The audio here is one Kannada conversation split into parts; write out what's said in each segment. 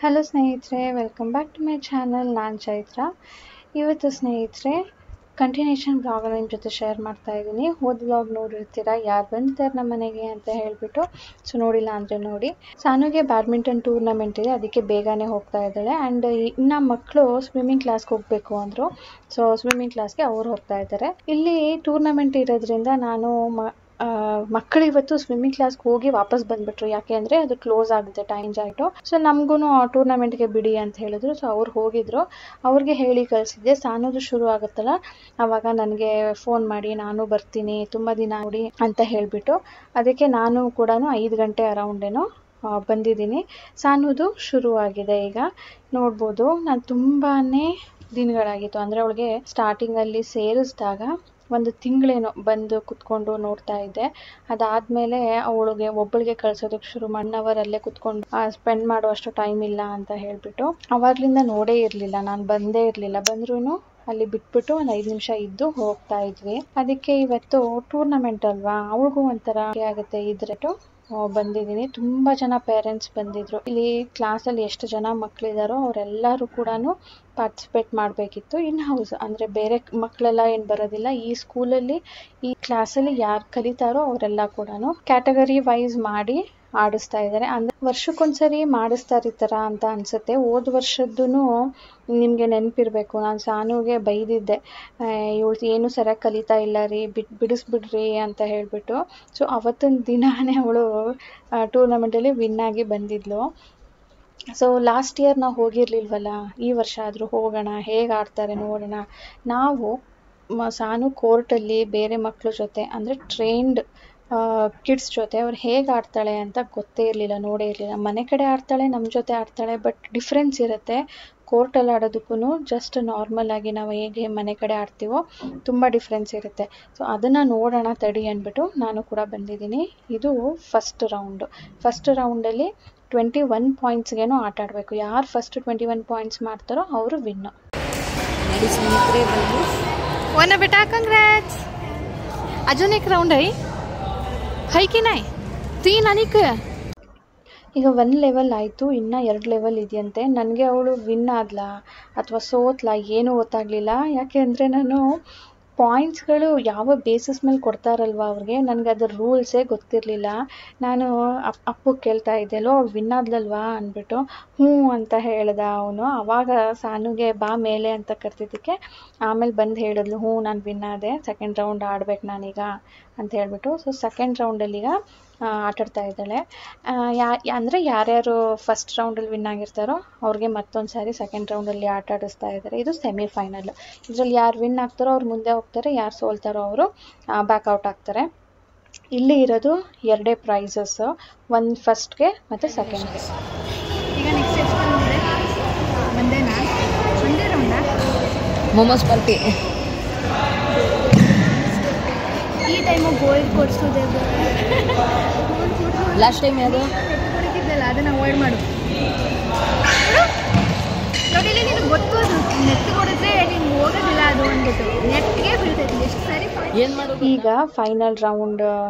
ಹಲೋ ಸ್ನೇಹಿತರೆ, welcome back to my channel. ನಾನು ಚೈತ್ರ. ಇವತ್ತು ಸ್ನೇಹಿತರೆ ಕಂಟಿನ್ಯೂಷನ್ ಬ್ಲಾಗನ್ನು ನಿಮ್ಮ ಜೊತೆ ಶೇರ್ ಮಾಡ್ತಾ ಇದ್ದೀನಿ. ಹೋದ ಬ್ಲಾಗ್ ನೋಡಿರ್ತೀರ, ಯಾರು ಬಂದಿದ್ದಾರೆ ನಮ್ಮ ಮನೆಗೆ ಅಂತ ಹೇಳಿಬಿಟ್ಟು. ಸೊ ನೋಡಿಲ್ಲ ಅಂದರೆ ನೋಡಿ. ಸಾನುಗೆ ಬ್ಯಾಡ್ಮಿಂಟನ್ ಟೂರ್ನಮೆಂಟ್ ಇದೆ, ಅದಕ್ಕೆ ಬೇಗನೆ ಹೋಗ್ತಾ ಇದ್ದಾಳೆ. ಆ್ಯಂಡ್ ಇನ್ನು ಮಕ್ಕಳು ಸ್ವಿಮ್ಮಿಂಗ್ ಕ್ಲಾಸ್ಗೆ ಹೋಗಬೇಕು ಅಂದರು. ಸೊ ಸ್ವಿಮ್ಮಿಂಗ್ ಕ್ಲಾಸ್ಗೆ ಅವ್ರು ಹೋಗ್ತಾ ಇದ್ದಾರೆ. ಇಲ್ಲಿ ಟೂರ್ನಮೆಂಟ್ ಇರೋದ್ರಿಂದ ನಾನು ಮಕ್ಕಳು ಇವತ್ತು ಸ್ವಿಮ್ಮಿಂಗ್ ಕ್ಲಾಸ್ಗೆ ಹೋಗಿ ವಾಪಸ್ ಬಂದ್ಬಿಟ್ರು. ಯಾಕೆ ಅಂದರೆ ಅದು ಕ್ಲೋಸ್ ಆಗುತ್ತೆ, ಟೈಮ್ ಆಯಿತು. ಸೊ ನಮಗೂ ಟೂರ್ನಮೆಂಟ್ಗೆ ಬಿಡಿ ಅಂತ ಹೇಳಿದ್ರು. ಸೊ ಅವ್ರು ಹೋಗಿದ್ರು, ಅವ್ರಿಗೆ ಹೇಳಿ ಕಳಿಸಿದ್ದೆ. ಸಾನೋದು ಶುರು ಆಗುತ್ತಲ್ಲ ಆವಾಗ ನನಗೆ ಫೋನ್ ಮಾಡಿ ನಾನು ಬರ್ತೀನಿ, ತುಂಬ ದಿನ ನೋಡಿ ಅಂತ ಹೇಳಿಬಿಟ್ಟು. ಅದಕ್ಕೆ ನಾನು ಕೂಡ 5 ಗಂಟೆ ಅರೌಂಡೇನೋ ಬಂದಿದ್ದೀನಿ. ಸಾನುದು ಶುರುವಾಗಿದೆ. ಈಗ ನೋಡ್ಬೋದು, ನಾನು ತುಂಬಾ ದಿನಗಳಾಗಿತ್ತು ಅಂದರೆ ಅವಳಿಗೆ ಸ್ಟಾರ್ಟಿಂಗಲ್ಲಿ ಸೇರಿಸಿದಾಗ 1 ತಿಂಗಳೇನೋ ಬಂದು ಕುತ್ಕೊಂಡು ನೋಡ್ತಾ ಇದ್ದೆ. ಅದಾದಮೇಲೆ ಅವಳಿಗೆ ಒಬ್ಬಳಿಗೆ ಕಳ್ಸೋದಕ್ಕೆ ಶುರು ಮಾಡಿ 1 ಅವರ್ ಅಲ್ಲೇ ಕುತ್ಕೊಂಡು ಸ್ಪೆಂಡ್ ಮಾಡುವಷ್ಟು ಟೈಮ್ ಇಲ್ಲ ಅಂತ ಹೇಳಿಬಿಟ್ಟು ಅವಾಗಲಿಂದ ನೋಡೇ ಇರಲಿಲ್ಲ. ನಾನು ಬಂದೇ ಇರಲಿಲ್ಲ. ಬಂದ್ರೂ ಅಲ್ಲಿ ಬಿಟ್ಬಿಟ್ಟು ಒಂದು 5 ನಿಮಿಷ ಇದ್ದು ಹೋಗ್ತಾ ಇದ್ವಿ. ಅದಕ್ಕೆ ಇವತ್ತು ಟೂರ್ನಮೆಂಟ್ ಅಲ್ವಾ, ಅವಳಿಗೂ ಒಂಥರ ಆಗುತ್ತೆ ಇದ್ರೆ ಬಂದಿದ್ದೀನಿ. ತುಂಬ ಜನ ಪೇರೆಂಟ್ಸ್ ಬಂದಿದ್ರು. ಇಲ್ಲಿ ಕ್ಲಾಸಲ್ಲಿ ಎಷ್ಟು ಜನ ಮಕ್ಕಳಿದಾರೋ ಅವರೆಲ್ಲರೂ ಕೂಡ ಪಾರ್ಟಿಸಿಪೇಟ್ ಮಾಡಬೇಕಿತ್ತು. ಇನ್ ಹೌಸ್ ಅಂದರೆ ಬೇರೆ ಮಕ್ಕಳೆಲ್ಲ ಏನು ಬರೋದಿಲ್ಲ. ಈ ಸ್ಕೂಲಲ್ಲಿ ಈ ಕ್ಲಾಸಲ್ಲಿ ಯಾರು ಕಲಿತಾರೋ ಅವರೆಲ್ಲ ಕೂಡ ಕ್ಯಾಟಗರಿ ವೈಸ್ ಮಾಡಿ ಆಡಿಸ್ತಾ ಇದ್ದಾರೆ. ಅಂದರೆ ವರ್ಷಕ್ಕೊಂದ್ಸರಿ ಮಾಡಿಸ್ತಾರೆ ಈ ಥರ ಅಂತ ಅನಿಸುತ್ತೆ. ಹೋದ ವರ್ಷದ್ದು ನಿಮಗೆ ನೆನಪಿರಬೇಕು, ನಾನು ಸಾನುಗೆ ಬೈದಿದ್ದೆ, ಇವಳು ಏನು ಸರಿಯಾಗಿ ಕಲಿತಾ ಇಲ್ಲ ರೀ, ಬಿಡಿಸ್ಬಿಡ್ರಿ ಅಂತ ಹೇಳಿಬಿಟ್ಟು. ಸೊ ಅವತ್ತಿನ ದಿನಾನೇ ಅವಳು ಟೂರ್ನಮೆಂಟಲ್ಲಿ ವಿನ್ ಆಗಿ ಬಂದಿದ್ಲು. ಸೊ ಲಾಸ್ಟ್ ಇಯರ್ ನಾವು ಹೋಗಿರ್ಲಿಲ್ವಲ್ಲ, ಈ ವರ್ಷ ಆದರೂ ಹೋಗೋಣ, ಹೇಗೆ ಆಡ್ತಾರೆ ನೋಡೋಣ. ನಾವು ಸಾನು ಕೋರ್ಟಲ್ಲಿ ಬೇರೆ ಮಕ್ಕಳ ಜೊತೆ ಅಂದರೆ ಟ್ರೈನ್ಡ್ ಕಿಡ್ಸ್ ಜೊತೆ ಅವ್ರು ಹೇಗೆ ಆಡ್ತಾಳೆ ಅಂತ ಗೊತ್ತೇ ಇರಲಿಲ್ಲ, ನೋಡೇ ಇರಲಿಲ್ಲ. ಮನೆ ಕಡೆ ಆಡ್ತಾಳೆ, ನಮ್ಮ ಜೊತೆ ಆಡ್ತಾಳೆ, ಬಟ್ ಡಿಫ್ರೆನ್ಸ್ ಇರುತ್ತೆ. ಕೋರ್ಟಲ್ಲಿ ಆಡೋದಕ್ಕೂ ಜಸ್ಟ್ ನಾರ್ಮಲ್ ಆಗಿ ನಾವು ಹೇಗೆ ಮನೆ ಕಡೆ ಆಡ್ತೀವೋ ತುಂಬ ಡಿಫ್ರೆನ್ಸ್ ಇರುತ್ತೆ. ಸೊ ಅದನ್ನು ನೋಡೋಣ ತಡಿ ಅಂದ್ಬಿಟ್ಟು ನಾನು ಕೂಡ ಬಂದಿದ್ದೀನಿ. ಇದು ಫಸ್ಟ್ ರೌಂಡಲ್ಲಿ 21 ಪಾಯಿಂಟ್ಸ್ಗೇನೋ ಆಟ ಆಡಬೇಕು. ಯಾರು ಫಸ್ಟ್ 21 ಪಾಯಿಂಟ್ಸ್ ಮಾಡ್ತಾರೋ ಅವರು ವಿನ್ನು. वन बेटा कंग्रेट्स. अजून एक राउंड है की नाही 3 आणि ಈಗ 1 ಲೆವೆಲ್ ಆಯಿತು, ಇನ್ನು 2 ಲೆವೆಲ್ ಇದೆಯಂತೆ. ನನಗೆ ಅವಳು ವಿನ್ ಆದ್ಲಾ ಅಥವಾ ಸೋತ್ಲಾ ಏನೂ ಗೊತ್ತಾಗಲಿಲ್ಲ. ಯಾಕೆ ಅಂದರೆ ನಾನು ಪಾಯಿಂಟ್ಸ್ಗಳು ಯಾವ ಬೇಸಿಸ್ ಮೇಲೆ ಕೊಡ್ತಾರಲ್ವ ಅವ್ರಿಗೆ, ನನಗೆ ಅದ್ರ ರೂಲ್ಸೇ ಗೊತ್ತಿರಲಿಲ್ಲ. ನಾನು ಅಪ್ಪು ಕೇಳ್ತಾ ಇದ್ದೆಲ್ಲೋ ಅವ್ಳು ವಿನ್ ಆದ್ಲಲ್ವಾ ಅಂದ್ಬಿಟ್ಟು. ಹ್ಞೂ ಅಂತ ಹೇಳ್ದ ಅವನು. ಆವಾಗ ಸಾನುಗೆ ಬಾ ಮೇಲೆ ಅಂತ ಕರ್ತಿದ್ದಕ್ಕೆ ಆಮೇಲೆ ಬಂದು ಹೇಳಿದ್ಲು, ಹ್ಞೂ ನಾನು ವಿನ್ ಆದೆ, ಸೆಕೆಂಡ್ ರೌಂಡ್ ಆಡ್ಬೇಕು ನಾನೀಗ ಅಂತ ಹೇಳ್ಬಿಟ್ಟು. ಸೊ ಸೆಕೆಂಡ್ ರೌಂಡಲ್ಲೀಗ ಆಟಾಡ್ತಾ ಇದ್ದಾಳೆ. ಅಂದರೆ ಯಾರ್ಯಾರು ಫಸ್ಟ್ ರೌಂಡಲ್ಲಿ ವಿನ್ ಆಗಿರ್ತಾರೋ ಅವ್ರಿಗೆ ಮತ್ತೊಂದು ಸಾರಿ ಸೆಕೆಂಡ್ ರೌಂಡಲ್ಲಿ ಆಟ ಆಡಿಸ್ತಾ ಇದ್ದಾರೆ. ಇದು ಸೆಮಿಫೈನಲ್. ಇದರಲ್ಲಿ ಯಾರು ವಿನ್ ಆಗ್ತಾರೋ ಅವ್ರು ಮುಂದೆ ಹೋಗ್ತಾರೆ, ಯಾರು ಸೋಲ್ತಾರೋ ಅವರು ಬ್ಯಾಕ್ಔಟ್ ಆಗ್ತಾರೆ. ಇಲ್ಲಿ ಇರೋದು 2 ಪ್ರೈಸಸ್, ಒಂದು ಫಸ್ಟ್ಗೆ ಮತ್ತು ಸೆಕೆಂಡ್ಗೆ. ಈಗ ನೆಕ್ಸ್ಟ್ ಎಷ್ಟು ಬಂದೇನಾ ಒಂದೇ ರೌಂಡಾ ಮೊಮೋಸ್ ಪಾರ್ಟಿ. ಈ ಟೈಮು ಗೋಲ್ಡ್ ಕೊಡಿಸೋದೇ ಲಾಸ್ಟ್ ಟೈಮ್ ಯಾವುದು ಕೊಡಕ್ಕಿದ್ದಲ್ಲ, ಅದನ್ನು ಅವಾಯ್ಡ್ ಮಾಡು. ನೋಡಿ ನಿನಗೆ ಗೊತ್ತು, ಅದು ನೆಟ್ ಕೊಡಿದ್ರೆ ನಿಮ್ಗೆ ಹೋಗೋದಿಲ್ಲ ಅದು ಅಂದ್ಬಿಟ್ಟು ನೆಟ್ಗೆ ಬೀಳ್ತೈತಿ. ಎಷ್ಟು ಸರಿ ಏನು ಮಾಡೋದು. ಈಗ ಫೈನಲ್ ರೌಂಡ್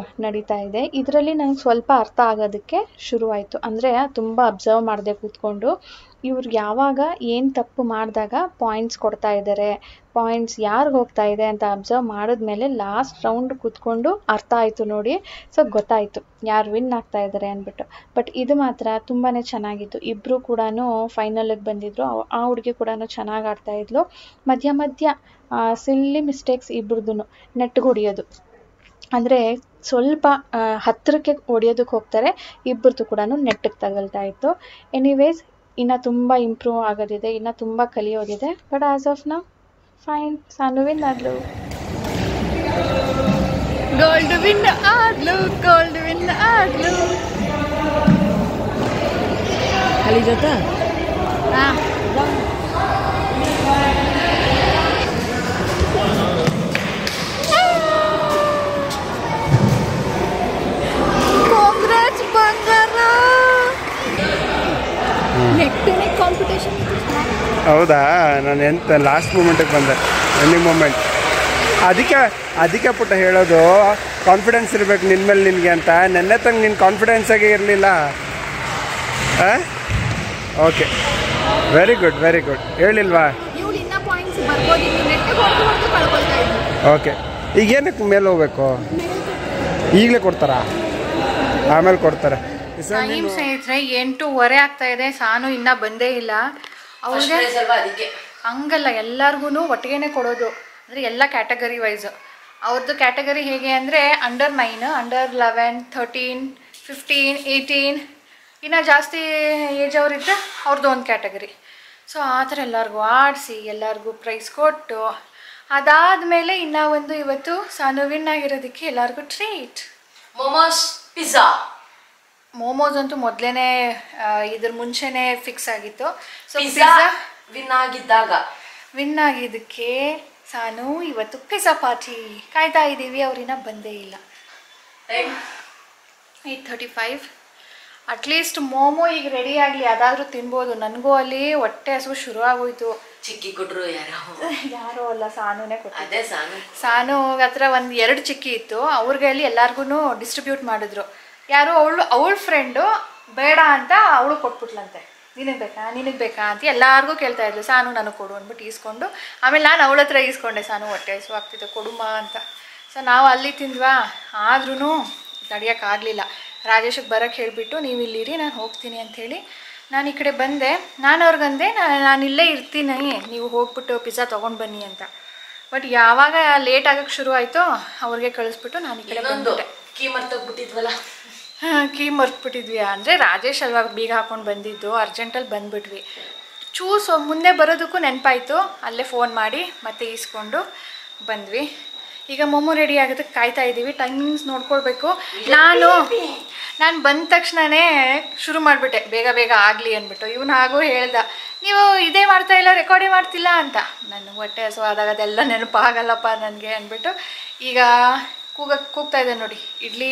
ನಡೀತಾ ಇದೆ. ಇದರಲ್ಲಿ ನನಗೆ ಸ್ವಲ್ಪ ಅರ್ಥ ಆಗೋದಕ್ಕೆ ಶುರುವಾಯಿತು. ಅಂದರೆ ತುಂಬ ಅಬ್ಸರ್ವ್ ಮಾಡಿದೆ ಕೂತ್ಕೊಂಡು, ಇವ್ರು ಯಾವಾಗ ಏನು ತಪ್ಪು ಮಾಡಿದಾಗ ಪಾಯಿಂಟ್ಸ್ ಕೊಡ್ತಾ ಇದ್ದಾರೆ, ಪಾಯಿಂಟ್ಸ್ ಯಾರಿಗೆ ಹೋಗ್ತಾ ಇದೆ ಅಂತ ಅಬ್ಸರ್ವ್ ಮಾಡಿದ್ಮೇಲೆ ಲಾಸ್ಟ್ ರೌಂಡ್ ಕೂತ್ಕೊಂಡು ಅರ್ಥ ಆಯಿತು ನೋಡಿ. ಸೊ ಗೊತ್ತಾಯಿತು ಯಾರು ವಿನ್ ಆಗ್ತಾ ಇದ್ದಾರೆ ಅಂದ್ಬಿಟ್ಟು. ಬಟ್ ಇದು ಮಾತ್ರ ತುಂಬಾ ಚೆನ್ನಾಗಿತ್ತು. ಇಬ್ಬರು ಕೂಡ ಫೈನಲಿಗೆ ಬಂದಿದ್ರು. ಆ ಹುಡುಗಿ ಕೂಡ ಚೆನ್ನಾಗಿ ಆಡ್ತಾಯಿದ್ಲು. ಮಧ್ಯ ಸಿಲ್ಲಿ ಮಿಸ್ಟೇಕ್ಸ್ ಇಬ್ಬರದು. ನೆಟ್ಗೆ ಹೊಡಿಯೋದು ಅಂದರೆ ಸ್ವಲ್ಪ ಹತ್ತಿರಕ್ಕೆ ಹೊಡಿಯೋದಕ್ಕೆ ಹೋಗ್ತಾರೆ, ಇಬ್ಬರದು ಕೂಡ ನೆಟ್ಟಿಗೆ ತಗಲ್ತಾ ಇತ್ತು. ಎನಿವೇಸ್ ಇನ್ನು ತುಂಬ ಇಂಪ್ರೂವ್ ಆಗೋದಿದೆ, ಇನ್ನು ತುಂಬ ಕಲಿಯೋದಿದೆ. But as of now fine. Sanu win ಆದ್ಲು. ಗೋಲ್ಡ್ ವಿನ್ ಆದ್ಲು. ಅಲ್ಲಿ ಜೊತೆ ಹಾಂ ಕಾಂಗ್ರೆಸ್ ಬಂಗಾರ. ನೆಕ್ಟನೇ ಕಾಂಪಿಟೇಷನ್. ಹೌದಾ, ನಾನು ಎಂತ ಲಾಸ್ಟ್ ಮೂಮೆಂಟಿಗೆ ಬಂದೆ, ಎಂಡಿಂಗ್ ಮೂಮೆಂಟ್. ಅದಕ್ಕೆ ಪುಟ್ಟ ಹೇಳೋದು, ಕಾನ್ಫಿಡೆನ್ಸ್ ಇರಬೇಕು ನಿನ್ನ ಮೇಲೆ, ನಿನಗೆ ಅಂತ. ನೆನ್ನೆ ತಂಗ ನಿನ್ನ ಕಾನ್ಫಿಡೆನ್ಸಾಗೇ ಇರಲಿಲ್ಲ. Okay, very good very good. ಹೇಳಿಲ್ವಾ? ಇವಳು ಇನ್ನೂ ಪಾಯಿಂಟ್ಸ್ ಬರ್ಬೋದಿತ್ತು, ನೆಟ್ಟಿಗೆ ಹೊಡೆದು ಕಳ್ಕೊಳ್ತಾ ಇದ್ವಿ. ಓಕೆ, ಈಗ ಏನಕ್ಕೆ ಮೇಲೆ ಹೋಗ್ಬೇಕು? ಈಗಲೇ ಕೊಡ್ತಾರಾ? ಆಮೇಲೆ ಕೊಡ್ತಾರೆ. ಟೈಮ್ ಸ್ನೇಹಿತರೆ 8:15 ಆಗ್ತಾ ಇದೆ. ಸಾನು ಇನ್ನೂ ಬಂದೇ ಇಲ್ಲ. ಅವ್ರಿಗೆ ಹಂಗಲ್ಲ, ಎಲ್ಲರಿಗೂ ಒಟ್ಟಿಗೆ ಕೊಡೋದು. ಅಂದರೆ ಎಲ್ಲ ಕ್ಯಾಟಗರಿ ವೈಸು. ಅವ್ರದ್ದು ಕ್ಯಾಟಗರಿ ಹೇಗೆ ಅಂದರೆ ಅಂಡರ್ 9, ಅಂಡರ್ 11, 13, 15, 18, ಇನ್ನು ಜಾಸ್ತಿ ಏಜ್ ಅವರಿದ್ದರೆ ಅವ್ರದ್ದು ಒಂದು ಕ್ಯಾಟಗರಿ. ಸೊ ಆ ಥರ ಎಲ್ಲರಿಗೂ ಆಡಿಸಿ ಎಲ್ಲರಿಗೂ ಪ್ರೈಸ್ ಕೊಟ್ಟು ಅದಾದಮೇಲೆ ಇನ್ನೂ ಒಂದು ಇವತ್ತು ಸಾನು ವಿನ್ ಆಗಿರೋದಕ್ಕೆ ಎಲ್ಲರಿಗೂ ಟ್ರೀಟ್. ಮೊಮೋಸ್, ಪಿಜ್ಜಾ. ಮೋಮೋಸ್ ಅಂತೂ ಮೊದಲೇ ಇದ್ರ ಮುಂಚೆನೇ ಫಿಕ್ಸ್ ಆಗಿತ್ತು. ಸೊ ಪಿಜ್ಜಾ ವಿನ್ ಆಗಿದ್ದಕ್ಕೆ ಸಾನು ಇವತ್ತು ಪಿಜ್ಜಾ ಪಾರ್ಟಿ ಕಾಯ್ತಾ ಇದ್ದೀವಿ. ಅವ್ರಿನ್ನ ಬಂದೇ ಇಲ್ಲ. 8:35. ಅಟ್ಲೀಸ್ಟ್ ಮೋಮೋ ಈಗ ರೆಡಿ ಆಗಲಿ, ಅದಾದರೂ ತಿನ್ಬೋದು. ನನಗೂ ಅಲ್ಲಿ ಹೊಟ್ಟೆ ಹಸಿವು ಶುರು ಆಗೋಯ್ತು. ಚಿಕ್ಕಿ ಕೊಟ್ಟರು ಯಾರೋ ಅಲ್ಲ, ಸಾನುನೇ ಕೊಟ್ಟೆ. ಸಾನು ಹತ್ರ 1-2 ಚಿಕ್ಕಿ ಇತ್ತು. ಅವ್ರಿಗೆ ಅಲ್ಲಿ ಎಲ್ಲರಿಗೂ ಡಿಸ್ಟ್ರಿಬ್ಯೂಟ್ ಮಾಡಿದ್ರು. ಯಾರೋ ಅವಳ ಫ್ರೆಂಡು ಬೇಡ ಅಂತ ಅವಳು ಕೊಟ್ಬಿಟ್ಲಂತೆ. ನಿನಗೆ ಬೇಕಾ ಅಂತ ಎಲ್ಲರಿಗೂ ಕೇಳ್ತಾ ಇದ್ಲು. ಸಾನು ನನಗೆ ಕೊಡು ಅಂದ್ಬಿಟ್ಟು ಈಸ್ಕೊಂಡು, ಆಮೇಲೆ ನಾನು ಅವಳ ಹತ್ರ ಈಸ್ಕೊಂಡೆ. ಸಾನು ಹೊಟ್ಟೆ ಹಸಿವು ಆಗ್ತಿತ್ತು, ಕೊಡುಮ ಅಂತ. ಸೊ ನಾವು ಅಲ್ಲಿ ತಿಂದ್ವಾ, ಆದ್ರೂ ತಡೆಯೋಕ್ಕಾಗಲಿಲ್ಲ. ರಾಜೇಶಕ್ಕೆ ಬರೋಕ್ಕೆ ಹೇಳಿಬಿಟ್ಟು ನೀವು ಇಲ್ಲಿರಿ, ನಾನು ಹೋಗ್ತೀನಿ ಅಂಥೇಳಿ ನಾನು ಈ ಕಡೆ ಬಂದೆ. ನಾನು ಅವ್ರಿಗಂದೆ ನಾನು ಇಲ್ಲೇ ಇರ್ತೀನಿ, ನೀವು ಹೋಗ್ಬಿಟ್ಟು ಪಿಜ್ಜಾ ತೊಗೊಂಡು ಬನ್ನಿ ಅಂತ. ಬಟ್ ಯಾವಾಗ ಲೇಟ್ ಆಗೋಕ್ಕೆ ಶುರು ಆಯಿತೋ ಅವ್ರಿಗೆ ಕಳಿಸ್ಬಿಟ್ಟು ನಾನು ಈ ಕಡೆ ಬಂದ್ಬಿಟ್ಟೆ. ಕೀ ಮರ್ತ್ಬಿಟ್ಟಿದ್ವಿ. ಅಂದರೆ ರಾಜೇಶ್ ಅಲ್ವಾ ಬೀಗ ಹಾಕ್ಕೊಂಡು ಬಂದಿದ್ದು, ಅರ್ಜೆಂಟಲ್ಲಿ ಬಂದುಬಿಟ್ವಿ. ಮುಂದೆ ಬರೋದಕ್ಕೂ ನೆನಪಾಯಿತು. ಅಲ್ಲೇ ಫೋನ್ ಮಾಡಿ ಮತ್ತೆ ಈಸ್ಕೊಂಡು ಬಂದ್ವಿ. ಈಗ ಮೊಮ್ಮು ರೆಡಿ ಆಗೋದಕ್ಕೆ ಕಾಯ್ತಾ ಇದ್ದೀವಿ. ಟೈಮಿಂಗ್ಸ್ ನೋಡ್ಕೊಳ್ಬೇಕು. ನಾನು ಬಂದ ತಕ್ಷಣವೇ ಶುರು ಮಾಡಿಬಿಟ್ಟೆ, ಬೇಗ ಆಗಲಿ ಅಂದ್ಬಿಟ್ಟು. ಇವನು ಹಾಗೂ ಹೇಳ್ದ, ನೀವು ಇದೇ ಮಾಡ್ತಾ ಇಲ್ಲ, ರೆಕಾರ್ಡೇ ಮಾಡ್ತಿಲ್ಲ ಅಂತ. ನನಗೆ ಹೊಟ್ಟೆ ಹಸುವಾದಾಗ ಅದೆಲ್ಲ ನೆನಪಾಗಲ್ಲಪ್ಪ ನನಗೆ ಅಂದ್ಬಿಟ್ಟು ಈಗ ಕೂಗ್ತಾ ಇದೆ ನೋಡಿ. ಇಡ್ಲಿ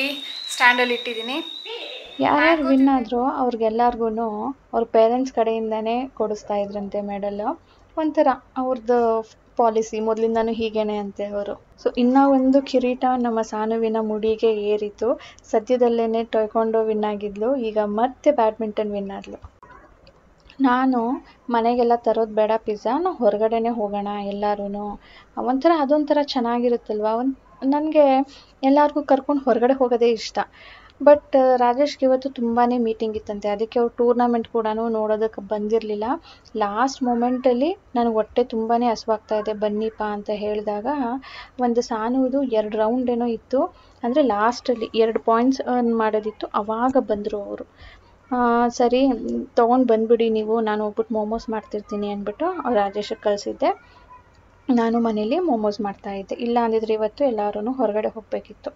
ಸ್ಟ್ಯಾಂಡಲ್ಲಿ ಇಟ್ಟಿದ್ದೀನಿ. ಯಾರ್ಯಾರು ವಿನ್ ಆದರೂ ಅವ್ರಿಗೆಲ್ಲರಿಗೂ ಅವ್ರ ಪೇರೆಂಟ್ಸ್ ಕಡೆಯಿಂದನೇ ಕೊಡಿಸ್ತಾ ಇದ್ರಂತೆ ಮೆಡಲ್ಲು. ಒಂಥರ ಅವ್ರದ್ದು ಪಾಲಿಸಿ ಮೊದಲಿಂದನೂ ಹೀಗೇನೆ ಅಂತೆ ಅವರು. ಸೊ ಇನ್ನೂ ಒಂದು ಕಿರೀಟ ನಮ್ಮ ಸಾನುವಿನ ಮುಡಿಗೆ ಏರಿತು. ಸದ್ಯದಲ್ಲೇ ಟೊಯ್ಕೊಂಡು ವಿನ್ ಆಗಿದ್ಲು. ಈಗ ಮತ್ತೆ ಬ್ಯಾಡ್ಮಿಂಟನ್ ವಿನ್ ಆದ್ಲು. ನಾನು ಮನೆಗೆಲ್ಲ ತರೋದು ಬೇಡ ಪಿಜ್ಜಾ, ನಾವು ಹೊರಗಡೆನೇ ಹೋಗೋಣ ಎಲ್ಲರೂ. ಒಂಥರ ಅದೊಂಥರ ಚೆನ್ನಾಗಿರುತ್ತಲ್ವ. ನನಗೆ ಎಲ್ಲರಿಗೂ ಕರ್ಕೊಂಡು ಹೊರಗಡೆ ಹೋಗೋದೇ ಇಷ್ಟ. ಬಟ್ ರಾಜೇಶ್ಗೆ ಇವತ್ತು ತುಂಬಾ ಮೀಟಿಂಗ್ ಇತ್ತಂತೆ. ಅದಕ್ಕೆ ಅವ್ರು ಟೂರ್ನಮೆಂಟ್ ಕೂಡ ನೋಡೋದಕ್ಕೆ ಬಂದಿರಲಿಲ್ಲ. ಲಾಸ್ಟ್ ಮೂಮೆಂಟಲ್ಲಿ ನನಗೆ ಹೊಟ್ಟೆ ತುಂಬಾ ಹಸುವಾಗ್ತಾ ಇದೆ, ಬನ್ನಿಪ್ಪ ಅಂತ ಹೇಳಿದಾಗ ಒಂದು ಸಾನುವುದು 2 ರೌಂಡ್ ಏನೋ ಇತ್ತು. ಅಂದರೆ ಲಾಸ್ಟಲ್ಲಿ 2 ಪಾಯಿಂಟ್ಸ್ ಅರ್ನ್ ಮಾಡೋದಿತ್ತು. ಆವಾಗ ಬಂದರು ಅವರು. ಸರಿ ತೊಗೊಂಡು ಬಂದುಬಿಡಿ ನೀವು, ನಾನು ಹೋಗ್ಬಿಟ್ಟು ಮೋಮೋಸ್ ಮಾಡ್ತಿರ್ತೀನಿ ಅಂದ್ಬಿಟ್ಟು ರಾಜೇಶಕ್ಕೆ ಕಳಿಸಿದ್ದೆ. ನಾನು ಮನೇಲಿ ಮೋಮೋಸ್ ಮಾಡ್ತಾಯಿದ್ದೆ. ಇಲ್ಲ ಅಂದಿದ್ರೆ ಇವತ್ತು ಎಲ್ಲರೂ ಹೊರಗಡೆ ಹೋಗಬೇಕಿತ್ತು.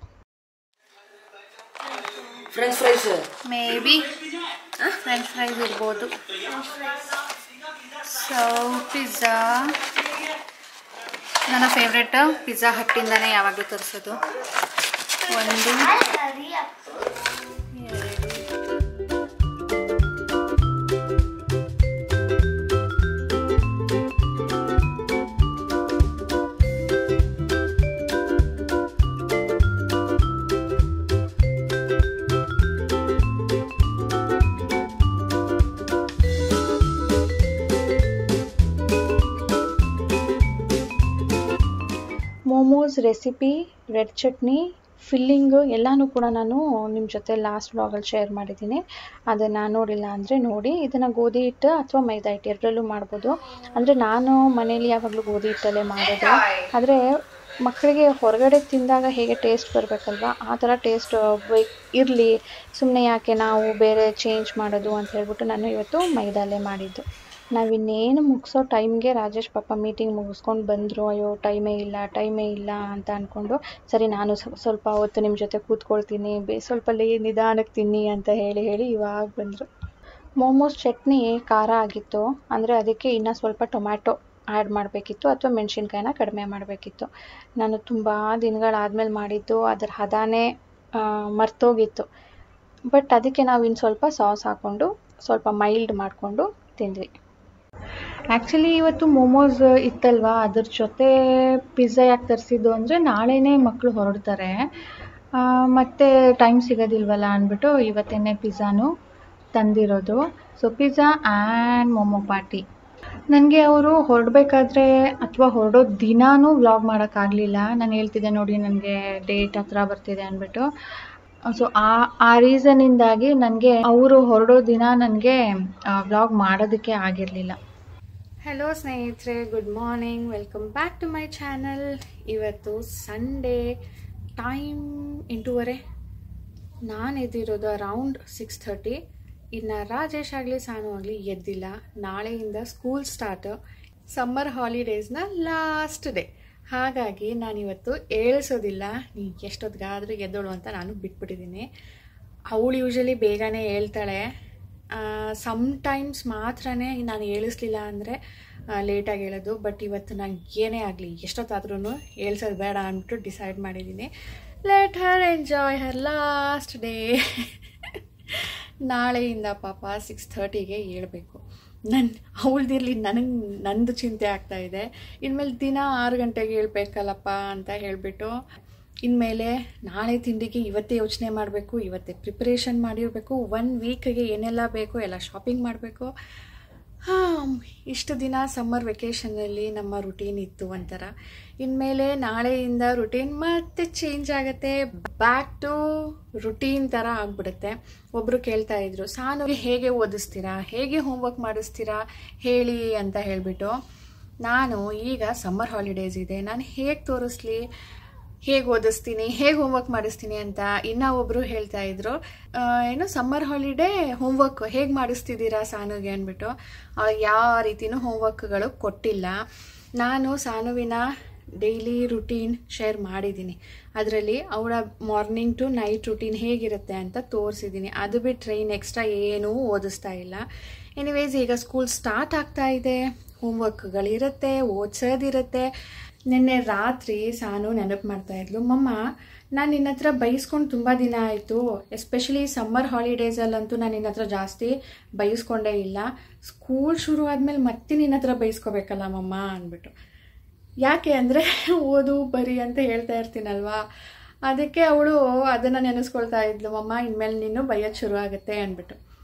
French fries maybe french fries ಇರ್ಬೋದು. ಸೊ ಪಿಜ್ಜಾ ನನ್ನ ಫೇವ್ರೆಟ್. ಪಿಜ್ಜಾ ಹಟ್ಟಿಂದನೇ ಯಾವಾಗಲೂ ತರಿಸೋದು. 1 momos recipe, red chutney, filling ಎಲ್ಲನೂ ಕೂಡ ನಾನು ನಿಮ್ಮ ಜೊತೆ ಲಾಸ್ಟ್ ವ್ಲಾಗಲ್ಲಿ ಶೇರ್ ಮಾಡಿದ್ದೀನಿ. ಅದನ್ನು ನೋಡಿಲ್ಲ ಅಂದರೆ ನೋಡಿ. ಇದನ್ನು ಗೋಧಿ ಹಿಟ್ಟು ಅಥವಾ ಮೈದಾ ಹಿಟ್ಟು ಎರಡರಲ್ಲೂ ಮಾಡ್ಬೋದು. ಅಂದರೆ ನಾನು ಮನೇಲಿ ಯಾವಾಗಲೂ ಗೋಧಿ ಹಿಟ್ಟಲ್ಲೇ ಮಾಡೋದು. ಆದರೆ ಮಕ್ಕಳಿಗೆ ಹೊರಗಡೆ ತಿಂದಾಗ ಹೇಗೆ ಟೇಸ್ಟ್ ಬರಬೇಕಲ್ವ, ಆ ಥರ ಟೇಸ್ಟ್ ಇರಲಿ, ಸುಮ್ಮನೆ ಯಾಕೆ ನಾವು ಬೇರೆ ಚೇಂಜ್ ಮಾಡೋದು ಅಂತ ಹೇಳ್ಬಿಟ್ಟು ನಾನು ಇವತ್ತು ಮೈದಾಲೇ ಮಾಡಿದ್ದು. ನಾವಿನ್ನೇನು ಮುಗಿಸೋ ಟೈಮ್ಗೆ ರಾಜೇಶ್ ಪಾಪ ಮೀಟಿಂಗ್ ಮುಗಿಸ್ಕೊಂಡು ಬಂದರು. ಅಯ್ಯೋ ಟೈಮೇ ಇಲ್ಲ ಅಂತ ಅಂದ್ಕೊಂಡು, ಸರಿ ನಾನು ಸ್ವಲ್ಪ ಹೊತ್ತು ನಿಮ್ಮ ಜೊತೆ ಕೂತ್ಕೊಳ್ತೀನಿ, ಸ್ವಲ್ಪ ನಿಧಾನಕ್ಕೆ ತಿನ್ನಿ ಅಂತ ಹೇಳಿ ಇವಾಗ ಬಂದರು. ಮೋಮೋಸ್ ಚಟ್ನಿ ಖಾರ ಆಗಿತ್ತು. ಅಂದರೆ ಅದಕ್ಕೆ ಇನ್ನೂ ಸ್ವಲ್ಪ ಟೊಮ್ಯಾಟೊ ಆ್ಯಡ್ ಮಾಡಬೇಕಿತ್ತು ಅಥವಾ ಮೆಣಸಿನ್ಕಾಯಿನ ಕಡಿಮೆ ಮಾಡಬೇಕಿತ್ತು. ನಾನು ತುಂಬ ದಿನಗಳಾದಮೇಲೆ ಮಾಡಿದ್ದು, ಅದರ ಹದಾನೇ ಮರ್ತೋಗಿತ್ತು. ಬಟ್ ಅದಕ್ಕೆ ನಾವು ಇನ್ನು ಸ್ವಲ್ಪ ಸಾಸ್ ಹಾಕ್ಕೊಂಡು ಸ್ವಲ್ಪ ಮೈಲ್ಡ್ ಮಾಡಿಕೊಂಡು ತಿಂದ್ವಿ. ಆ್ಯಕ್ಚುಲಿ ಇವತ್ತು ಮೋಮೋಸ್ ಇತ್ತಲ್ವ, ಅದ್ರ ಜೊತೆ ಪಿಜ್ಜಾ ಯಾಕೆ ತರಿಸಿದ್ದು ಅಂದರೆ ನಾಳೆನೇ ಮಕ್ಕಳು ಹೊರಡ್ತಾರೆ, ಮತ್ತು ಟೈಮ್ ಸಿಗೋದಿಲ್ವಲ್ಲ ಅಂದ್ಬಿಟ್ಟು ಇವತ್ತೇ ಪಿಜ್ಜಾನು ತಂದಿರೋದು. So pizza and momo party. ನನಗೆ ಅವರು ಹೊರಡಬೇಕಾದ್ರೆ ಅಥವಾ ಹೊರಡೋ ದಿನಾನೂ ವ್ಲಾಗ್ ಮಾಡೋಕ್ಕಾಗಲಿಲ್ಲ. ನಾನು ಹೇಳ್ತಿದ್ದೆ ನೋಡಿ ನನಗೆ ಡೇಟ್ ಹತ್ರ ಬರ್ತಿದೆ ಅಂದ್ಬಿಟ್ಟು. ಸೊ ಆ ರೀಸನ್ನಿಂದಾಗಿ ನನಗೆ ಅವರು ಹೊರಡೋ ದಿನ ನನಗೆ ವ್ಲಾಗ್ ಮಾಡೋದಕ್ಕೆ ಆಗಿರಲಿಲ್ಲ. ಹಲೋ ಸ್ನೇಹಿತರೆ, good morning, welcome back to my channel. ಇವತ್ತು ಸಂಡೇ, ಟೈಮ್ 8:30. ನಾನು ಎದ್ದಿರೋದು ಅರೌಂಡ್ 6:30. ಇನ್ನು ರಾಜೇಶ್ ಆಗಲಿ ಸಾನು ಆಗಲಿ ಎದ್ದಿಲ್ಲ. ನಾಳೆಯಿಂದ ಸ್ಕೂಲ್ ಸ್ಟಾರ್ಟ್, ಸಮ್ಮರ್ ಹಾಲಿಡೇಸ್ನ ಲಾಸ್ಟ್ ಡೇ. ಹಾಗಾಗಿ ನಾನಿವತ್ತು ಏಳಿಸೋದಿಲ್ಲ. ನೀನು ಎಷ್ಟೊತ್ತಿಗಾದರೂ ಎದ್ದೋಳು ಅಂತ ನಾನು ಬಿಟ್ಬಿಟ್ಟಿದ್ದೀನಿ. ಅವಳು ಯೂಶಲಿ ಬೇಗನೆ ಹೇಳ್ತಾಳೆ. ಸಮ್ಟೈಮ್ಸ್ ಮಾತ್ರ ನಾನು ಏಳಿಸ್ಲಿಲ್ಲ ಅಂದರೆ ಲೇಟಾಗಿ ಹೇಳೋದು. ಬಟ್ ಇವತ್ತು ನಂಗೆ ಏನೇ ಆಗಲಿ ಎಷ್ಟೊತ್ತಾದ್ರೂ ಏಳ್ಸೋದು ಬೇಡ ಅಂದ್ಬಿಟ್ಟು ಡಿಸೈಡ್ ಮಾಡಿದ್ದೀನಿ. ಲೆಟ್ ಹರ್ ಎಂಜಾಯ್ ಹರ್ ಲಾಸ್ಟ್ ಡೇ. ನಾಳೆಯಿಂದ ಪಾಪ 6:30ಗೆ ಹೇಳ್ಬೇಕು. ಅವಳದಿರಲಿ, ನಂದು ಚಿಂತೆ ಆಗ್ತಾಯಿದೆ. ಇನ್ಮೇಲೆ ದಿನ 6 ಗಂಟೆಗೆ ಹೇಳ್ಬೇಕಲ್ಲಪ್ಪ ಅಂತ ಹೇಳಿಬಿಟ್ಟು ಇನ್ಮೇಲೆ ನಾಳೆ ತಿಂಡಿಗೆ ಇವತ್ತೇ ಯೋಚನೆ ಮಾಡಬೇಕು, ಇವತ್ತೇ ಪ್ರಿಪ್ರೇಷನ್ ಮಾಡಿರಬೇಕು. 1 ವೀಕ್ಗೆ ಏನೆಲ್ಲ ಬೇಕು ಎಲ್ಲ ಶಾಪಿಂಗ್ ಮಾಡಬೇಕು. ಇಷ್ಟು ದಿನ ಸಮ್ಮರ್ ವೆಕೇಷನಲ್ಲಿ ನಮ್ಮ ರುಟೀನ್ ಇತ್ತು ಒಂಥರ. ಇನ್ಮೇಲೆ ನಾಳೆಯಿಂದ ರುಟೀನ್ ಮತ್ತೆ ಚೇಂಜ್ ಆಗುತ್ತೆ, ಬ್ಯಾಕ್ ಟು ರುಟೀನ್ ಥರ ಆಗಿಬಿಡುತ್ತೆ. ಒಬ್ಬರು ಕೇಳ್ತಾ ಇದ್ರು, ಸಾನುಗೆ ಹೇಗೆ ಓದಿಸ್ತೀರಾ, ಹೇಗೆ ಹೋಮ್ವರ್ಕ್ ಮಾಡಿಸ್ತೀರಾ ಹೇಳಿ ಅಂತ ಹೇಳಿಬಿಟ್ಟು. ನಾನು ಈಗ ಸಮ್ಮರ್ ಹಾಲಿಡೇಸ್ ಇದೆ, ನಾನು ಹೇಗೆ ತೋರಿಸ್ಲಿ, ಹೇಗೆ ಓದಿಸ್ತೀನಿ, ಹೇಗೆ ಹೋಮ್ವರ್ಕ್ ಮಾಡಿಸ್ತೀನಿ ಅಂತ. ಇನ್ನೂ ಒಬ್ಬರು ಹೇಳ್ತಾ ಇದ್ರು, ಏನು ಸಮ್ಮರ್ ಹಾಲಿಡೇ ಹೋಮ್ವರ್ಕ್ ಹೇಗೆ ಮಾಡಿಸ್ತಿದ್ದೀರಾ ಸಾನುಗೆ ಅಂದ್ಬಿಟ್ಟು. ಯಾವ ರೀತಿಯೂ ಹೋಮ್ವರ್ಕ್ಗಳು ಕೊಟ್ಟಿಲ್ಲ. ನಾನು ಸಾನುವಿನ ಡೈಲಿ ರುಟೀನ್ ಶೇರ್ ಮಾಡಿದ್ದೀನಿ. ಅದರಲ್ಲಿ ಅವಳ ಮಾರ್ನಿಂಗ್ ಟು ನೈಟ್ ರುಟೀನ್ ಹೇಗಿರುತ್ತೆ ಅಂತ ತೋರಿಸಿದ್ದೀನಿ. ಅದು ಬಿಟ್ಟರೆ ಇನ್ನು ಎಕ್ಸ್ಟ್ರಾ ಏನೂ ಓದಿಸ್ತಾ ಇಲ್ಲ. ಎನಿವೇಸ್, ಈಗ ಸ್ಕೂಲ್ ಸ್ಟಾರ್ಟ್ ಆಗ್ತಾ ಇದೆ, ಹೋಮ್ವರ್ಕ್ಗಳಿರುತ್ತೆ, ಓದಿಸೋದಿರುತ್ತೆ. ನಿನ್ನೆ ರಾತ್ರಿ ಸಾನು ನೆನಪು ಮಾಡ್ತಾಯಿದ್ಲು, ಮಮ್ಮ ನಾನು ನಿನ್ನ ಹತ್ರ ಬೈಸ್ಕೊಂಡು ತುಂಬ ದಿನ ಆಯಿತು, ಎಸ್ಪೆಷಲಿ ಸಮ್ಮರ್ ಹಾಲಿಡೇಸಲ್ಲಂತೂ ನಾನು ನಿನ್ನ ಹತ್ರ ಜಾಸ್ತಿ ಬೈಸ್ಕೊಂಡೇ ಇಲ್ಲ. ಸ್ಕೂಲ್ ಶುರು ಆದಮೇಲೆ ಮತ್ತೆ ನಿನ್ನ ಹತ್ರ ಬೈಸ್ಕೋಬೇಕಲ್ಲ ಮಮ್ಮ ಅಂದ್ಬಿಟ್ಟು. ಯಾಕೆ ಅಂದರೆ ಓದು ಬರಿ ಅಂತ ಹೇಳ್ತಾ ಇರ್ತೀನಲ್ವಾ, ಅದಕ್ಕೆ ಅವಳು ಅದನ್ನು ನೆನೆಸ್ಕೊಳ್ತಾ ಇದ್ಲು, ಮಮ್ಮ ಇನ್ಮೇಲೆ ನೀನು ಬೈಯೋದು ಶುರು ಆಗುತ್ತೆ ಅಂದ್ಬಿಟ್ಟು.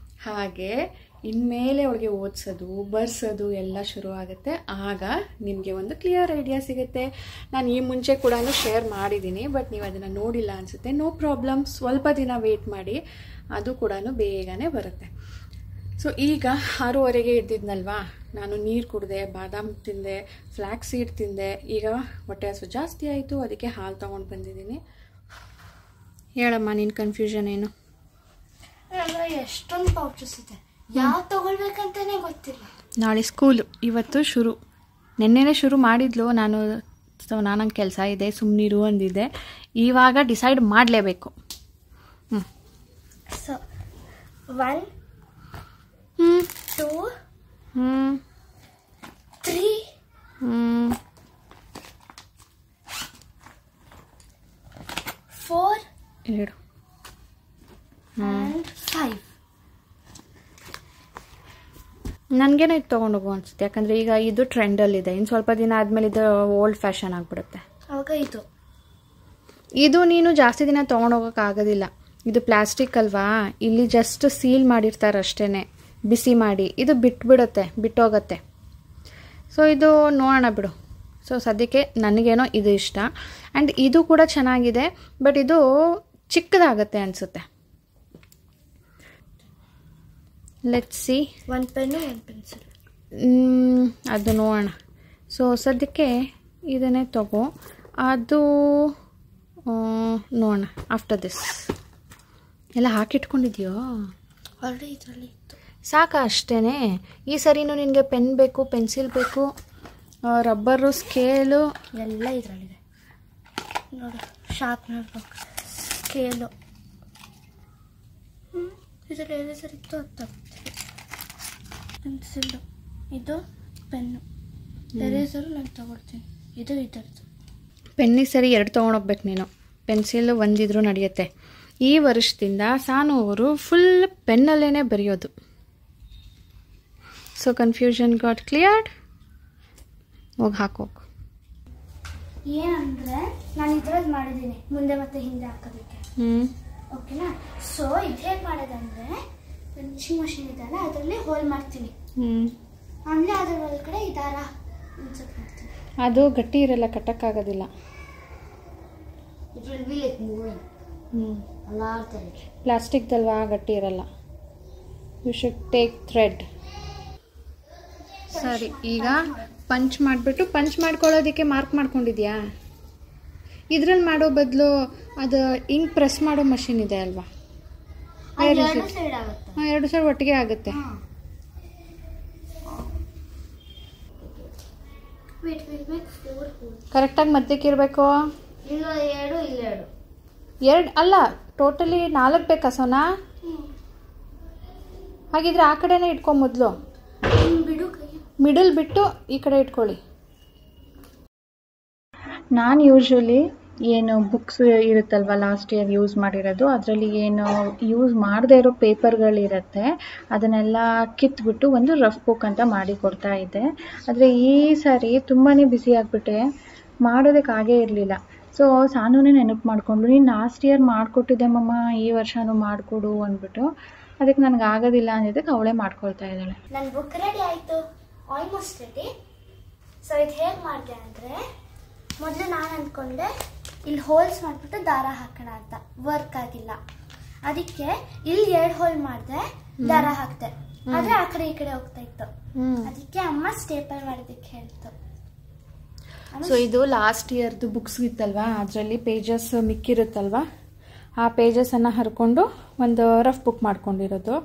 ಹಾಗೆ ಇನ್ಮೇಲೆ ಅವಳಿಗೆ ಓದಿಸೋದು ಬರ್ಸೋದು ಎಲ್ಲ ಶುರು ಆಗುತ್ತೆ. ಆಗ ನಿಮಗೆ ಒಂದು ಕ್ಲಿಯರ್ ಐಡಿಯಾ ಸಿಗುತ್ತೆ. ನಾನು ಈ ಮುಂಚೆ ಕೂಡ ಶೇರ್ ಮಾಡಿದ್ದೀನಿ, ಬಟ್ ನೀವು ಅದನ್ನು ನೋಡಿಲ್ಲ ಅನಿಸುತ್ತೆ. ನೋ ಪ್ರಾಬ್ಲಮ್, ಸ್ವಲ್ಪ ದಿನ ವೆಯ್ಟ್ ಮಾಡಿ, ಅದು ಕೂಡ ಬೇಗನೆ ಬರುತ್ತೆ. ಸೊ ಈಗ 6:30ಗೆ ಎದ್ದಿದ್ನಲ್ವಾ, ನಾನು ನೀರು ಕುಡಿದೆ, ಬಾದಾಮ್ ತಿಂದೆ, ಫ್ಲ್ಯಾಕ್ಸ್ ಸೀಡ್ ತಿಂದೆ. ಈಗ ಹೊಟ್ಟೆ ಹಸು ಜಾಸ್ತಿ ಆಯಿತು, ಅದಕ್ಕೆ ಹಾಲು ತೊಗೊಂಡು ಬಂದಿದ್ದೀನಿ. ಹೇಳಮ್ಮ, ನಿನ್ನ ಕನ್ಫ್ಯೂಷನ್ ಏನು? ಎಷ್ಟೊಂದು ಪೌಚಸ್ ಇದೆ, ಯಾವ ತಗೊಳ್ಬೇಕಂತಾನೆ ಗೊತ್ತಿಲ್ಲ. ನಾಳೆ ಸ್ಕೂಲು, ಇವತ್ತು ಶುರು. ನೆನ್ನೆನೇ ಶುರು ಮಾಡಿದ್ಲು ನಾನು. ಸೊ ನನಗೆ ಕೆಲಸ ಇದೆ, ಸುಮ್ಮನಿರು ಅಂದಿದ್ದೆ. ಇವಾಗ ಡಿಸೈಡ್ ಮಾಡಲೇಬೇಕು. So 1 2 3 4 2 and 5. ನನಗೇನೋ ಇದು ತೊಗೊಂಡೋಗು ಅನಿಸುತ್ತೆ. ಯಾಕಂದರೆ ಈಗ ಇದು ಟ್ರೆಂಡಲ್ಲಿದೆ. ಇನ್ನು ಸ್ವಲ್ಪ ದಿನ ಆದಮೇಲೆ ಇದು ಓಲ್ಡ್ ಫ್ಯಾಷನ್ ಆಗಿಬಿಡುತ್ತೆ. ಆವಾಗ ಇದು ನೀನು ಜಾಸ್ತಿ ದಿನ ತೊಗೊಂಡೋಗೋಕ್ಕಾಗೋದಿಲ್ಲ. ಇದು ಪ್ಲಾಸ್ಟಿಕ್ ಅಲ್ವಾ, ಇಲ್ಲಿ ಜಸ್ಟ್ ಸೀಲ್ ಮಾಡಿರ್ತಾರೆ ಅಷ್ಟೇ, ಬಿಸಿ ಮಾಡಿ. ಇದು ಬಿಟ್ಟೋಗುತ್ತೆ. ಸೊ ಇದು ನೋಡೋಣ ಬಿಡು. ಸೊ ಸದ್ಯಕ್ಕೆ ನನಗೇನೋ ಇದು ಇಷ್ಟ. ಆ್ಯಂಡ್ ಇದು ಕೂಡ ಚೆನ್ನಾಗಿದೆ, ಬಟ್ ಇದು ಚಿಕ್ಕದಾಗತ್ತೆ ಅನಿಸುತ್ತೆ. Let's see. 1 ಪೆನ್ನು 1 ಪೆನ್ಸಿಲ್ ಅದು ನೋಡೋಣ. ಸೊ ಸದ್ಯಕ್ಕೆ ಇದನ್ನೇ ತಗೋ. ಅದು ನೋಡೋಣ ಆಫ್ಟರ್ ದಿಸ್. ಎಲ್ಲ ಹಾಕಿಟ್ಕೊಂಡಿದ್ಯೋ? ಆಲ್ರೆಡಿ ಇದರಲ್ಲಿ ಇತ್ತು. ಸಾಕಾ ಅಷ್ಟೇ? ಈ ಸರಿನೂ ನಿನಗೆ ಪೆನ್ ಬೇಕು, ಪೆನ್ಸಿಲ್ ಬೇಕು, ರಬ್ಬರು, ಸ್ಕೇಲು ಎಲ್ಲ ಇದರಲ್ಲಿದೆ ನೋಡಿ. ಶಾರ್ಪ್ನರ್ ಬಾಕ್ಸ್, ಸ್ಕೇಲು, ಇದರಲ್ಲಿ ಎರೇಸರ್ ಇತ್ತು, ಅದು ಪೆನ್ಸಿಲ್ಲು, ಇದು ಪೆನ್ನು, ಎರೇಸರು ನಾನು ತಗೊಳ್ತೀನಿ. ಇದು ಇದರದ್ದು. ಪೆನ್ನಿಗೆ ಸರಿ 2 ತೊಗೊಂಡೋಗ್ಬೇಕು ನೀನು. ಪೆನ್ಸಿಲ್ ಒಂದಿದ್ರೂ ನಡೆಯುತ್ತೆ. ಈ ವರ್ಷದಿಂದ ಸಾನು ಅವರು ಫುಲ್ ಪೆನ್ನಲ್ಲೇ ಬರೆಯೋದು. So confusion got cleared. ಹೋಗಿ ಹಾಕೋಕು. ಏನಂದರೆ ನಾನು ಇದ್ರದ್ದು ಮಾಡಿದ್ದೀನಿ, ಮುಂದೆ ಮತ್ತು ಹಿಂದೆ ಹಾಕೋದಕ್ಕೆ. ಓಕೆನಾ? ಸೊ ಇದು ಹೇಗೆ ಮಾಡೋದಂದರೆ, ಪಂಚಿಂಗ್ ಮಷೀನ್ ಇದೆಯಲ್ಲ ಅದರಲ್ಲಿ ಹೋಲ್ ಮಾಡ್ತೀನಿ. ಹ್ಞೂ ಆಮೇಲೆ ಅದ್ರ ಒಳಗಡೆ ಈ ದಾರ ಇನ್ಸರ್ಟ್ ಮಾಡ್ತೀನಿ. ಅದು ಗಟ್ಟಿ ಇರಲ್ಲ, ಕಟ್ಟಕ್ಕಾಗೋದಿಲ್ಲ. It will be like moving. ಅಲ್ಲಾಡ್ತಾರೆ. ಪ್ಲಾಸ್ಟಿಕ್ದಲ್ವಾ, ಗಟ್ಟಿ ಇರಲ್ಲ. You should take thread. ಸರಿ, ಈಗ ಪಂಚ್ ಮಾಡಿಬಿಟ್ಟು ಪಂಚ್ ಮಾಡ್ಕೊಳ್ಳೋದಕ್ಕೆ ಮಾರ್ಕ್ ಮಾಡ್ಕೊಂಡಿದ್ಯಾ? ಇದ್ರಲ್ಲಿ ಮಾಡೋ ಬದಲು ಅದು ಇಂಕ್ ಪ್ರೆಸ್ ಮಾಡೋ ಮಷಿನ್ ಇದೆ ಅಲ್ವಾ? ಎರಡು ಸೈಡ್ ಆಗುತ್ತೆ. ಹಾಂ, 2 ಸೈಡ್ ಒಟ್ಟಿಗೆ ಆಗುತ್ತೆ. ಕರೆಕ್ಟಾಗಿ ಮಧ್ಯಕ್ಕೆ ಇರಬೇಕು. ಇಲ್ಲ 2 ಇಲ್ಲ 2 ಅಲ್ಲ, ಟೋಟಲಿ 4 ಬೇಕಾ ಸೋನಾ? ಹಾಗಿದ್ರೆ ಆ ಕಡೆನೇ ಇಟ್ಕೊ ಮೊದಲು. ಬಿಡು ಕೈ. ಮಿಡಲ್ ಬಿಟ್ಟು ಈ ಕಡೆ ಇಟ್ಕೊಳ್ಳಿ. ನಾನು ಯೂಶ್ವಲಿ ಏನು ಬುಕ್ಸ್ ಇರುತ್ತಲ್ವ ಲಾಸ್ಟ್ ಇಯರ್ ಯೂಸ್ ಮಾಡಿರೋದು, ಅದರಲ್ಲಿ ಏನು ಯೂಸ್ ಮಾಡದೇ ಇರೋ ಪೇಪರ್ಗಳಿರುತ್ತೆ ಅದನ್ನೆಲ್ಲ ಕಿತ್ಬಿಟ್ಟು ಒಂದು ರಫ್ ಬುಕ್ ಅಂತ ಮಾಡಿ ಕೊಡ್ತಾ ಇದ್ದೆ. ಆದರೆ ಈ ಸಾರಿ ತುಂಬಾ ಬ್ಯುಸಿ ಆಗಿಬಿಟ್ಟೆ, ಮಾಡೋದಕ್ಕಾಗೇ ಇರಲಿಲ್ಲ. ಸೊ ಸಾನೂನೇ ನೆನಪು ಮಾಡಿಕೊಂಡು, ನೀನು ಲಾಸ್ಟ್ ಇಯರ್ ಮಾಡಿಕೊಟ್ಟಿದ್ದೆ ಮಮ್ಮ, ಈ ವರ್ಷನೂ ಮಾಡಿಕೊಡು ಅಂದ್ಬಿಟ್ಟು. ಅದಕ್ಕೆ ನನಗೆ ಆಗೋದಿಲ್ಲ ಅಂದಿದ್ದಕ್ಕೆ ಅವಳೇ ಮಾಡ್ಕೊಳ್ತಾ ಇದ್ದಾಳೆ. ನನ್ನ ಬುಕ್ ರೆಡಿ ಆಯಿತು, ಆಲ್ಮೋಸ್ಟ್ ರೆಡಿ. ಸೊ ಇದು ಹೇಗೆ ಮಾಡಿದೆ ಅಂದರೆ, ಮೊದಲು ನಾನು ಅಂದ್ಕೊಂಡೆ ಇಲ್ಲಿ ಹೋಲ್ಸ್ ಮಾಡಿಬಿಟ್ಟು ದಾರ ಹಾಕೋಣ ಅಂತ. ವರ್ಕ್ ಆಗಿಲ್ಲ, ಅದಕ್ಕೆ ಇಲ್ಲಿ 2 ಹೋಲ್ ಮಾಡಿದೆ, ದಾರ ಹಾಕ್ತೆ. ಆದರೆ ಆ ಕಡೆ ಈ ಕಡೆ ಹೋಗ್ತಾ ಇತ್ತು. ಅದಕ್ಕೆ ಅಮ್ಮ ಸ್ಟೇಪಲ್ ಮಾಡೋದಕ್ಕೆ ಹೇಳ್ತು. ಸೊ ಇದು ಲಾಸ್ಟ್ ಇಯರ್ದು ಬುಕ್ಸ್ ಇತ್ತಲ್ವಾ, ಅದರಲ್ಲಿ ಪೇಜಸ್ ಮಿಕ್ಕಿರುತ್ತಲ್ವ, ಆ ಪೇಜಸನ್ನು ಹರ್ಕೊಂಡು ಒಂದು ರಫ್ ಬುಕ್ ಮಾಡ್ಕೊಂಡಿರೋದು.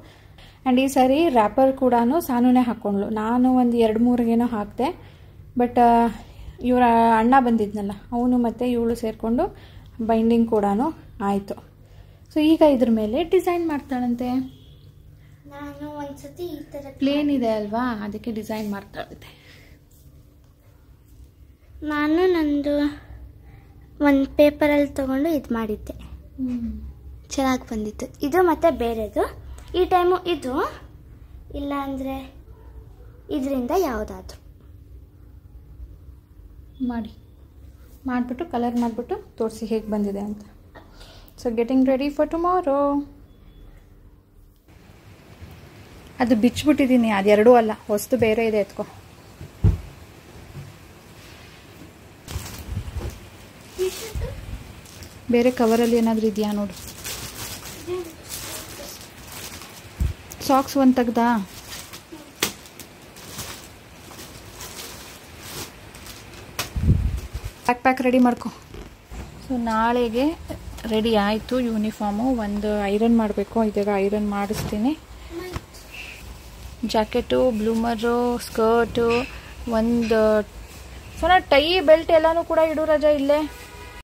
ಆ್ಯಂಡ್ ಈ ಸಾರಿ ರ್ಯಾಪರ್ ಕೂಡ ಸಾನೂನೇ ಹಾಕ್ಕೊಂಡ್ಳು. ನಾನು ಒಂದು 2-3 ಹಾಕಿದೆ. ಬಟ್ ಇವರ ಅಣ್ಣ ಬಂದಿದ್ನಲ್ಲ, ಅವನು ಮತ್ತು ಇವಳು ಸೇರಿಕೊಂಡು ಬೈಂಡಿಂಗ್ ಕೂಡ ಆಯಿತು. ಸೊ ಈಗ ಇದ್ರ ಮೇಲೆ ಡಿಸೈನ್ ಮಾಡ್ತಾಳಂತೆ. ನಾನು ಒಂದ್ಸತಿ ಈ ಥರ ಪ್ಲೇನ್ ಇದೆ ಅಲ್ವಾ, ಅದಕ್ಕೆ ಡಿಸೈನ್ ಮಾಡ್ತಾಳಂತೆ. ನಾನು ನಂದು ಒಂದು ಪೇಪರಲ್ಲಿ ತೊಗೊಂಡು ಇದು ಮಾಡಿದ್ದೆ, ಚೆನ್ನಾಗಿ ಬಂದಿತ್ತು. ಇದು ಮತ್ತು ಬೇರೆದು. ಈ ಟೈಮು ಇದು, ಇಲ್ಲ ಅಂದರೆ ಇದರಿಂದ ಯಾವುದಾದ್ರೂ ಮಾಡಿಬಿಟ್ಟು ಕಲರ್ ಮಾಡಿಬಿಟ್ಟು ತೋರಿಸಿ ಹೇಗೆ ಬಂದಿದೆ ಅಂತ. So getting ready for tomorrow. ಅದು ಬಿಚ್ಚಿಬಿಟ್ಟಿದ್ದೀನಿ, ಅದು 2 ಅಲ್ಲ, ಹೊಸ್ತು ಬೇರೆ ಇದೆ, ಎತ್ಕೊ. ಬೇರೆ ಕವರಲ್ಲಿ ಏನಾದರೂ ಇದೆಯಾ ನೋಡು. ಸಾಕ್ಸ್ ಒಂದು ತೆಗ್ದಾ? ಪ್ಯಾಕ್ ರೆಡಿ ಮಾಡ್ಕೊ. ಸೊ ನಾಳೆಗೆ ರೆಡಿ ಆಯಿತು ಯೂನಿಫಾರ್ಮು. ಒಂದು ಐರನ್ ಮಾಡಬೇಕು, ಇದೀಗ ಐರನ್ ಮಾಡಿಸ್ತೀನಿ. ಜಾಕೆಟು, ಬ್ಲೂಮರು, ಸ್ಕರ್ಟು, ಒಂದು ಟೈ ಬೆಲ್ಟ್ ಎಲ್ಲನೂ ಕೂಡ ಇಡು ರಜಾ ಇಲ್ಲೇ.